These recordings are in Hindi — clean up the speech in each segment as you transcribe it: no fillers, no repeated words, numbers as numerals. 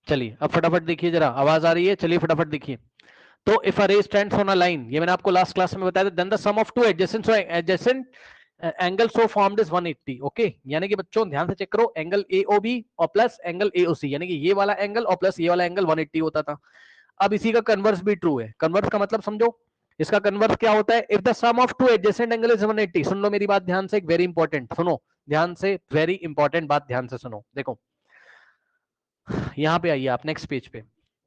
चलिए अब फटाफट देखिए, जरा आवाज आ रही है, चलिए फटाफट देखिए। तो इफ अ रे स्टैंड्स ऑन अ लाइन, ये मैंने आपको लास्ट क्लास में बताया था, then the sum of two adjacent angle so formed is 180। Okay, यानी कि बच्चों ध्यान से चेक करो, एंगल एओबी और प्लस एंगल एओसी, यानी कि ये वाला एंगल और प्लस ये वाला एंगल 180 होता था। अब इसी का कन्वर्स भी ट्रू है। कन्वर्स का मतलब समझो, इसका कन्वर्स क्या होता है? If the sum of two adjacent angle is 180, सुन लो मेरी बात ध्यान से, एक वेरी इंपॉर्टेंट, सुनो ध्यान से, वेरी इंपॉर्टेंट बात ध्यान से सुनो। देखो यहां पे आइए आप नेक्स्ट पेज पे।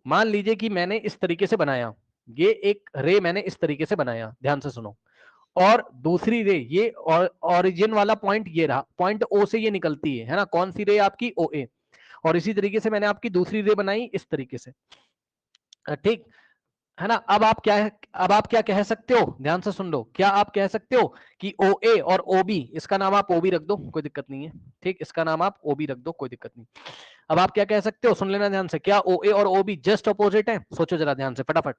मान लीजिए कि मैंने इस तरीके से बनाया, ये एक रे मैंने इस तरीके से बनाया, ध्यान से सुनो, और दूसरी रे ये ओरिजिन वाला पॉइंट ये रहा, पॉइंट ओ से ये निकलती है ना, कौन सी रे? आपकी ओ ए। और इसी तरीके से मैंने आपकी दूसरी रे बनाई इस तरीके से, ठीक है ना। अब आप क्या है, अब आप क्या कह सकते हो, ध्यान से सुन लो, क्या आप कह सकते हो कि ओ ए और ओ बी, इसका नाम आप ओ बी रख दो, कोई दिक्कत नहीं है, ठीक, इसका नाम आप ओ बी रख दो, कोई दिक्कत नहीं। अब आप क्या कह सकते हो, सुन लेना ध्यान से, क्या ओ ए और ओ बी जस्ट अपोजिट है? सोचो जरा ध्यान से फटाफट,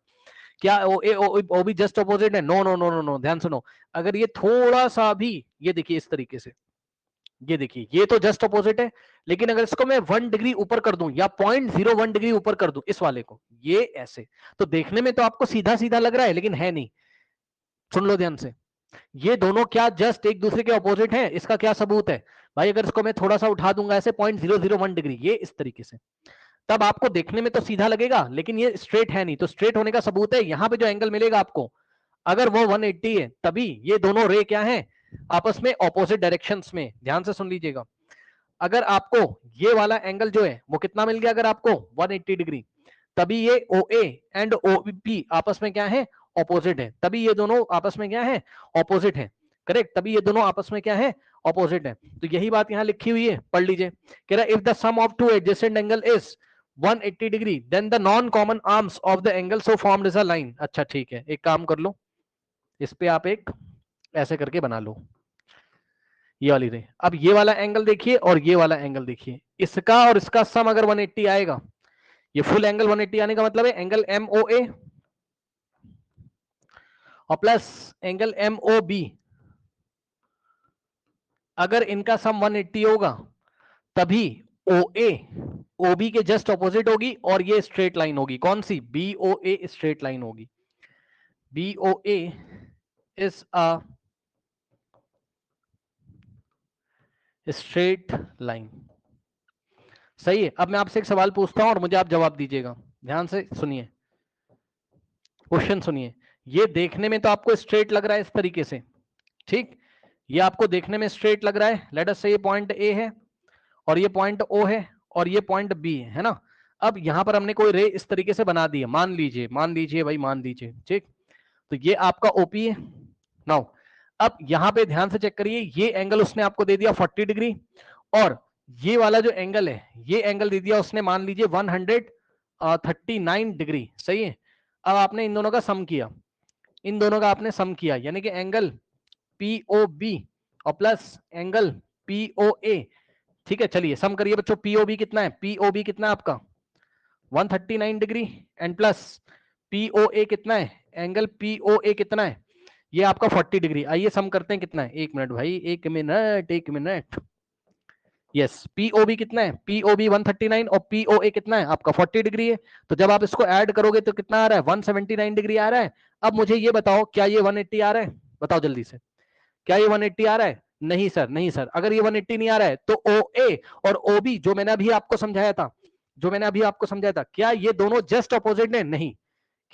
क्या O A O B just opposite है? No no no no no, ध्यान सुनो। अगर ये थोड़ा सा भी, ये देखिए इस तरीके से, ये देखिए ये तो जस्ट अपोजिट है, लेकिन अगर इसको मैं 1 डिग्री ऊपर कर दूं या 0.01 डिग्री ऊपर कर दूं इस वाले को, ये ऐसे, तो देखने में तो आपको सीधा सीधा लग रहा है, लेकिन है नहीं। सुन लो ध्यान से, ये दोनों क्या जस्ट एक दूसरे के अपोजिट हैं? इसका क्या सबूत है भाई? अगर इसको मैं थोड़ा सा उठा दूंगा ऐसे 0.001 डिग्री, ये इस तरीके से, तब आपको देखने में तो सीधा लगेगा, लेकिन ये स्ट्रेट है नहीं। तो स्ट्रेट होने का सबूत है, यहां पे जो एंगल मिलेगा आपको, अगर वो 180 है, तभी ये दोनों रे क्या है? आपस में ऑपोजिट डायरेक्शंस में। ध्यान से सुन लीजिएगा, अगर आपको ये वाला एंगल जो है वो कितना मिल गया, अगर आपको 180 डिग्री, तभी ये ओ ए एंड ओ बी आपस में क्या है? ऑपोजिट है। तभी ये दोनों आपस में क्या है? ऑपोजिट है। करेक्ट, तभी ये दोनों आपस में क्या है? ऑपोजिट है। तो यही बात यहां लिखी हुई है, पढ़ लीजिए। कह रहा है if the sum of two adjacent angle is 180 degree then the non common arms of the angle so formed is a line. अच्छा ठीक है, एक काम कर लो, इस पे आप एक ऐसे करके बना लो, ये वाली रे। अब ये वाला एंगल देखिए और ये वाला एंगल देखिए, इसका और इसका सम अगर 180 आएगा, ये फुल एंगल 180 आने का मतलब है एंगल एम ओ ए और plus angle M O B, अगर इनका सम 180 होगा, तभी ओ ए ओ बी के जस्ट ऑपोजिट होगी, और ये स्ट्रेट लाइन होगी। कौन सी? B O A straight line होगी। B O A is a straight line. सही है। अब मैं आपसे एक सवाल पूछता हूं और मुझे आप जवाब दीजिएगा, ध्यान से सुनिए, क्वेश्चन सुनिए। ये देखने में तो आपको स्ट्रेट लग रहा है इस तरीके से, ठीक, ये आपको देखने में स्ट्रेट लग रहा है। लेट अस से ये पॉइंट ए है और ये पॉइंट ओ है और ये पॉइंट बी है ना। अब यहां पर हमने कोई रे इस तरीके से बना दी है, मान लीजिए भाई, मान लीजिए, ठीक। तो ये आपका ओपी है। नाउ अब यहां पे ध्यान से चेक करिए, ये एंगल उसने आपको दे दिया 40 डिग्री, और ये वाला जो एंगल है, ये एंगल दे दिया उसने, मान लीजिए 139 डिग्री। सही है। अब आपने इन दोनों का सम किया, इन दोनों का आपने सम किया, यानी कि एंगल पीओ बी और प्लस एंगल पीओ ए। ठीक है, चलिए सम करिए बच्चों। पीओ बी कितना है? पीओ बी कितना है आपका? 139 डिग्री, एंड प्लस पीओ ए कितना है? एंगल पीओ ए कितना है? ये आपका 40 डिग्री। आइए सम करते हैं, कितना है? एक मिनट भाई, एक मिनट, एक मिनट। यस, पीओबी कितना है? पीओबी 139 और पीओए कितना है आपका? 40 डिग्री है। तो जब आप इसको ऐड करोगे तो कितना आ रहा है? 179 डिग्री आ रहा है। अब मुझे ये बताओ, क्या ये 180 आ रहा है? बताओ जल्दी से, क्या ये 180 आ रहा है? नहीं सर, नहीं सर। अगर ये 180 नहीं आ रहा है तो ओ ए और ओ बी, जो मैंने अभी आपको समझाया था, जो मैंने अभी आपको समझाया था, क्या ये दोनों जस्ट अपोजिट है? नहीं।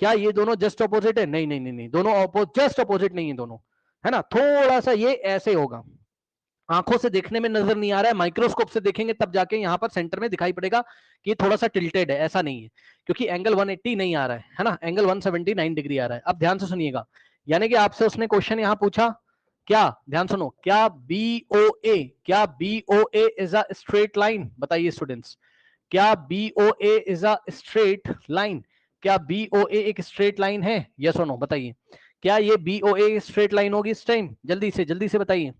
क्या ये दोनों जस्ट अपोजिट है? नहीं नहीं नहीं नहीं, दोनों जस्ट अपोजिट नहीं है दोनों, है ना। थोड़ा सा ये ऐसे होगा, आंखों से देखने में नजर नहीं आ रहा है, माइक्रोस्कोप से देखेंगे तब जाके यहां पर सेंटर में दिखाई पड़ेगा कि थोड़ा सा टिल्टेड है। ऐसा नहीं है, क्योंकि एंगल 180 नहीं आ रहा है ना, एंगल 179 डिग्री आ रहा है। अब ध्यान से सुनिएगा, यानी कि आपसे उसने क्वेश्चन यहां पूछा, क्या, ध्यान सुनो, क्या B O A is a straight line? बताइए स्टूडेंट्स, क्या B O A is a straight line? क्या बी ओ ए एक स्ट्रेट लाइन है? यस और नो बताइए, क्या ये B O A straight line होगी इस टाइम? जल्दी से बताइए,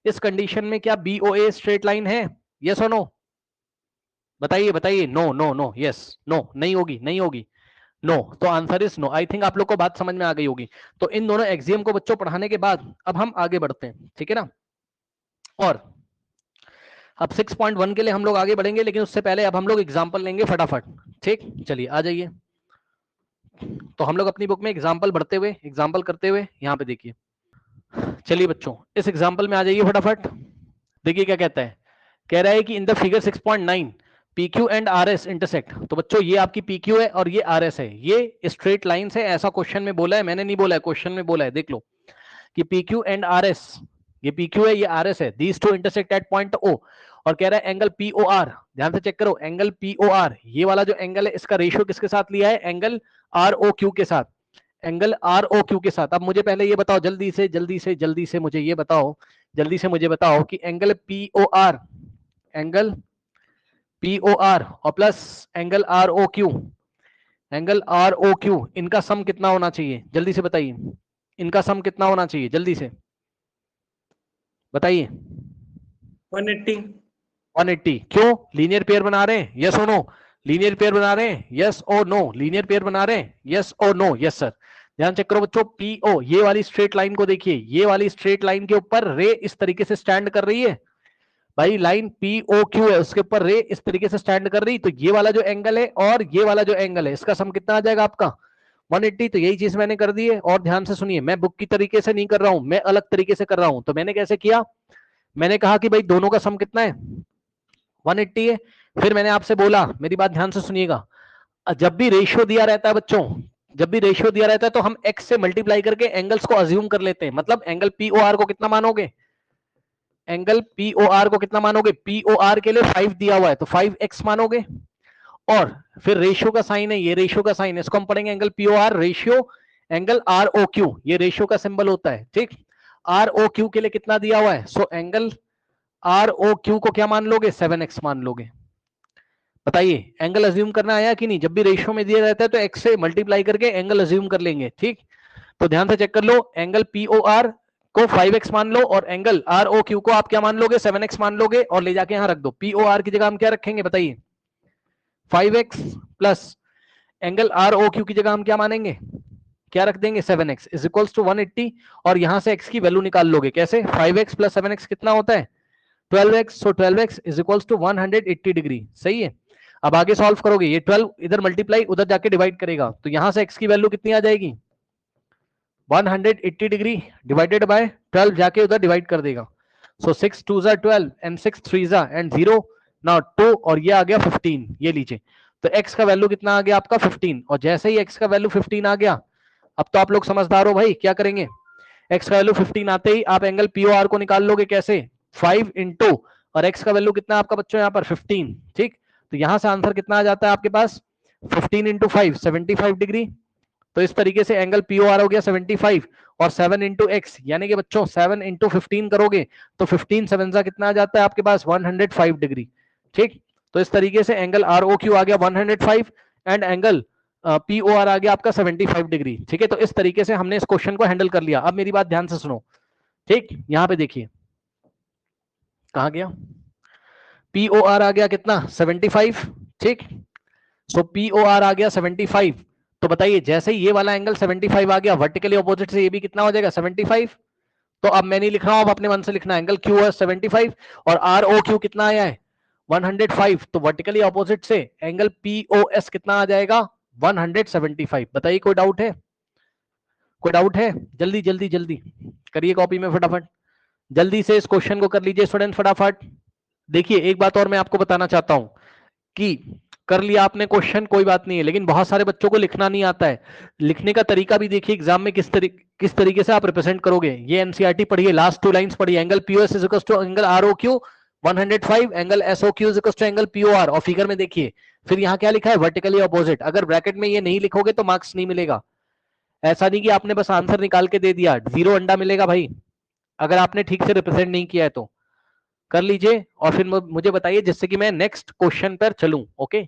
इस कंडीशन में क्या बीओए स्ट्रेट लाइन है? यस और नो बताइए, बताइए। No no no, yes, no, नहीं होगी, नहीं होगी, नो। तो answer is no. I think आप लोग को बात समझ में आ गई होगी। तो इन दोनों एक्सियम को बच्चों पढ़ाने के बाद अब हम आगे बढ़ते हैं, ठीक है ना। और अब 6.1 के लिए हम लोग आगे बढ़ेंगे, लेकिन उससे पहले अब हम लोग एग्जाम्पल लेंगे फटाफट। ठीक, चलिए आ जाइए। तो हम लोग अपनी बुक में एग्जाम्पल बढ़ते हुए, एग्जाम्पल करते हुए यहाँ पे देखिए। चलिए बच्चों, इस एग्जाम्पल में आ जाइए फटाफट। देखिए क्या कहता है, कह रहा है कि in the figure 6.9 PQ and RS intersect. तो बच्चों ये आपकी PQ है और ये RS है, ये स्ट्रेट लाइन है, ऐसा क्वेश्चन में बोला है, मैंने नहीं बोला है, क्वेश्चन में बोला है। देख लो कि PQ एंड RS, ये PQ है, ये RS है, these two intersect at point O। और कह रहा है एंगल POR, ध्यान से चेक करो, एंगल POR, ये वाला जो एंगल है इसका रेशियो किसके साथ लिया है, एंगल ROQ के साथ, एंगल ROQ के साथ। अब मुझे पहले ये बताओ जल्दी से जल्दी से जल्दी से मुझे ये बताओ, जल्दी से मुझे बताओ कि एंगल POR, एंगल POR और plus angle ROQ, angle ROQ, इनका सम कितना होना चाहिए, जल्दी से बताइए, इनका सम कितना होना चाहिए, जल्दी से बताइए। 180। 180। क्यों, लीनियर पेयर बना रहे हैं, यस और नो, लीनियर पेयर बना रहे हैं, यस और नो, लीनियर पेयर बना रहे हैं, यस और नो, यस सर। ध्यान चेक करो बच्चों, PO, ये वाली स्ट्रेट लाइन को देखिए, ये वाली स्ट्रेट लाइन के ऊपर रे इस तरीके से स्टैंड कर रही है भाई, लाइन POQ है, उसके ऊपर रे इस तरीके से स्टैंड कर रही, तो ये वाला जो एंगल है और ये वाला जो एंगल है, इसका सम कितना आ जाएगा आपका 180। तो यही चीज मैंने कर दी है। और ध्यान से सुनिए, मैं बुक की तरीके से नहीं कर रहा हूं, मैं अलग तरीके से कर रहा हूं। तो मैंने कैसे किया, मैंने कहा कि भाई दोनों का सम कितना है, 180 है। फिर मैंने आपसे बोला, मेरी बात ध्यान से सुनिएगा, जब भी रेशियो दिया रहता है बच्चों, जब भी रेशियो दिया रहता है तो हम x से मल्टीप्लाई करके एंगल्स को अज्यूम कर लेते हैं। मतलब एंगल POR को कितना मानोगे, एंगल POR को कितना मानोगे, POR के लिए 5 दिया हुआ है तो 5x मानोगे। और फिर रेशियो का साइन है, ये रेशियो का साइन है, इसको हम पढ़ेंगे angle POR ratio angle ROQ, ये रेशियो का सिंबल होता है। ठीक, ROQ के लिए कितना दिया हुआ है, सो एंगल ROQ को क्या मान लोगे, 7x मान लोगे। बताइए, एंगल अज्यूम करना आया कि नहीं, जब भी रेशियो में दिया रहता है तो x से मल्टीप्लाई करके एंगल अज्यूम कर लेंगे। ठीक, तो ध्यान से चेक कर लो, एंगल POR को 5x मान लो और एंगल ROQ को आप क्या मान लोगे, 7x मान लोगे और ले जाके यहां रख दो। POR की जगह हम क्या रखेंगे बताइए, 5x प्लस एंगल ROQ की जगह हम क्या मानेंगे, क्या रख देंगे, 7x इज इक्वल्स टू 180। और यहां से x की वैल्यू निकाल लोगे, कैसे, 5x प्लस 7x कितना होता है 12x, so 12x is equals to 180 degree. सही है, अब आगे सॉल्व करोगे, ये 12 इधर मल्टीप्लाई उधर जाके डिवाइड करेगा, तो यहां से x की वैल्यू कितनी आ जाएगी, 180 डिग्री डिवाइडेड बाय 12 जाके उधर डिवाइड कर देगा। सो 6 2 12 एंड 6 3 एंड 0 नाउ 2 और ये आ गया 15। ये लीजिए, तो x का वैल्यू कितना आ गया आपका 15। और जैसे ही x का वैल्यू 15 आ गया, अब तो आप लोग समझदार हो भाई, क्या करेंगे, x का वैल्यू 15 आते ही आप एंगल POR को निकाल लोगे, कैसे, 5 इंटू, और x का वैल्यू कितना आपका बच्चों यहाँ पर 15। ठीक, तो यहां से आंसर कितना आ जाता है आपके पास, 15 इंटू 5 75 डिग्री। तो इस तरीके से एंगल POR हो गया 75 और 7 इंटू एक्स, यानी कि बच्चों 7 इंटू 15 करोगे तो 15 7 सा कितना आ जाता है आपके पास 105 डिग्री। ठीक, तो इस तरीके से एंगल ROQ आ गया 105 एंड एंगल POR आ गया आपका 75 डिग्री। ठीक है, तो इस तरीके से हमने इस क्वेश्चन को हैंडल कर लिया। अब मेरी बात ध्यान से सुनो, ठीक, यहां पे देखिए कहां गया, POR आ गया कितना 75। ठीक, सो POR आ गया 75। तो बताइए, जैसे ही ये वाला एंगल 75 आ गया, वर्टिकली ऑपोजिट से ये भी कितना हो जाएगा 75। तो अब मैं नहीं लिख रहा हूं, अब अपने मन से लिखना, एंगल Q है 75 और ROQ कितना आया है 105। तो वर्टिकली ऑपोजिट से एंगल POS कितना आ जाएगा 175। बताइए, कोई डाउट है, कोई डाउट है, जल्दी जल्दी जल्दी करिए कॉपी में फटाफट, जल्दी से इस क्वेश्चन को कर लीजिए स्टूडेंट फटाफट। देखिए, एक बात और मैं आपको बताना चाहता हूं कि कर लिया आपने क्वेश्चन, कोई बात नहीं है, लेकिन बहुत सारे बच्चों को लिखना नहीं आता है। लिखने का तरीका भी देखिए एग्जाम में किस तरीके से आप रिप्रेजेंट करोगे। ये एनसीईआरटी पढ़िए, लास्ट 2 लाइंस पढ़िए, angle POS is equal to angle ROQ 105, angle SOQ is equal to angle POR। और फिगर में देखिए फिर यहाँ क्या लिखा है, वर्टिकली ऑपोजिट। अगर ब्रैकेट में ये नहीं लिखोगे तो मार्क्स नहीं मिलेगा। ऐसा नहीं कि आपने बस आंसर निकाल के दे दिया, 0 अंडा मिलेगा भाई, अगर आपने ठीक से रिप्रेजेंट नहीं किया है तो। कर लीजिए और फिर मुझे बताइए, जिससे कि मैं नेक्स्ट क्वेश्चन पर चलूं। ओके।